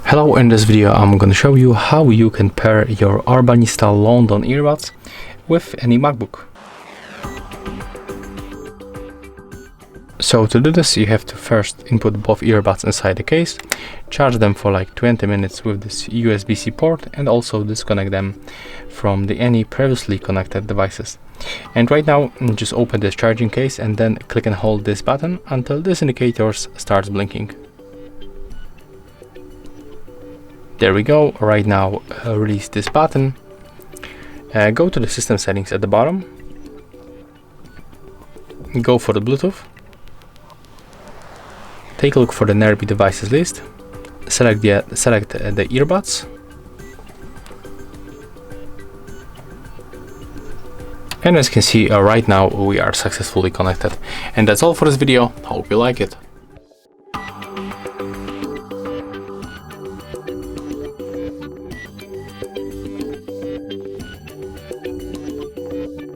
Hello, in this video I'm going to show you how you can pair your Urbanista London earbuds with any MacBook. So to do this you have to first input both earbuds inside the case, charge them for like 20 minutes with this USB-C port, and also disconnect them from any previously connected devices. And right now just open this charging case and then click and hold this button until this indicator starts blinking. There we go. Right now release this button, go to the system settings at the bottom, go for the Bluetooth, take a look for the nearby devices list, select the earbuds, and as you can see right now we are successfully connected. And that's all for this video. Hope you like it.